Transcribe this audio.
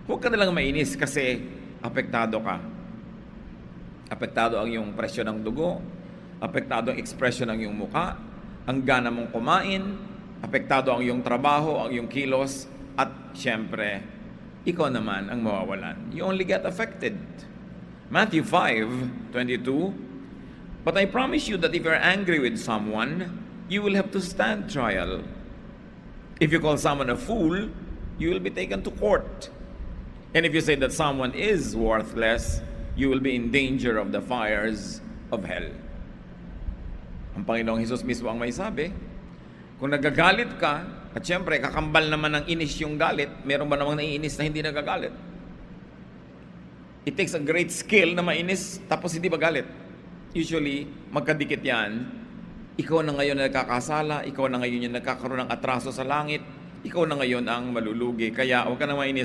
Huwag ka nalang mainis kasi apektado ka. Apektado ang iyong presyo ng dugo, apektado ang ekspresyon ng iyong muka, ang gana mong kumain, apektado ang iyong trabaho, ang iyong kilos, at syempre, ikaw naman ang mawawalan. You only get affected. Matthew 5:22, "But I promise you that if you're angry with someone, you will have to stand trial. If you call someone a fool, you will be taken to court. And if you say that someone is worthless, you will be in danger of the fires of hell." Ang Panginoong Hesus mismo ang may sabi. Kung nagagalit ka, at syempre kakambal naman ng inis yung galit, meron ba namang naiinis na hindi nagagalit? It takes a great skill na mainis tapos hindi magalit. Usually, magkadikit yan. Ikaw na ngayon na nagkakasala, ikaw na ngayon yung nagkakaroon ng atraso sa langit, ikaw na ngayon ang malulugi. Kaya huwag ka na mainis.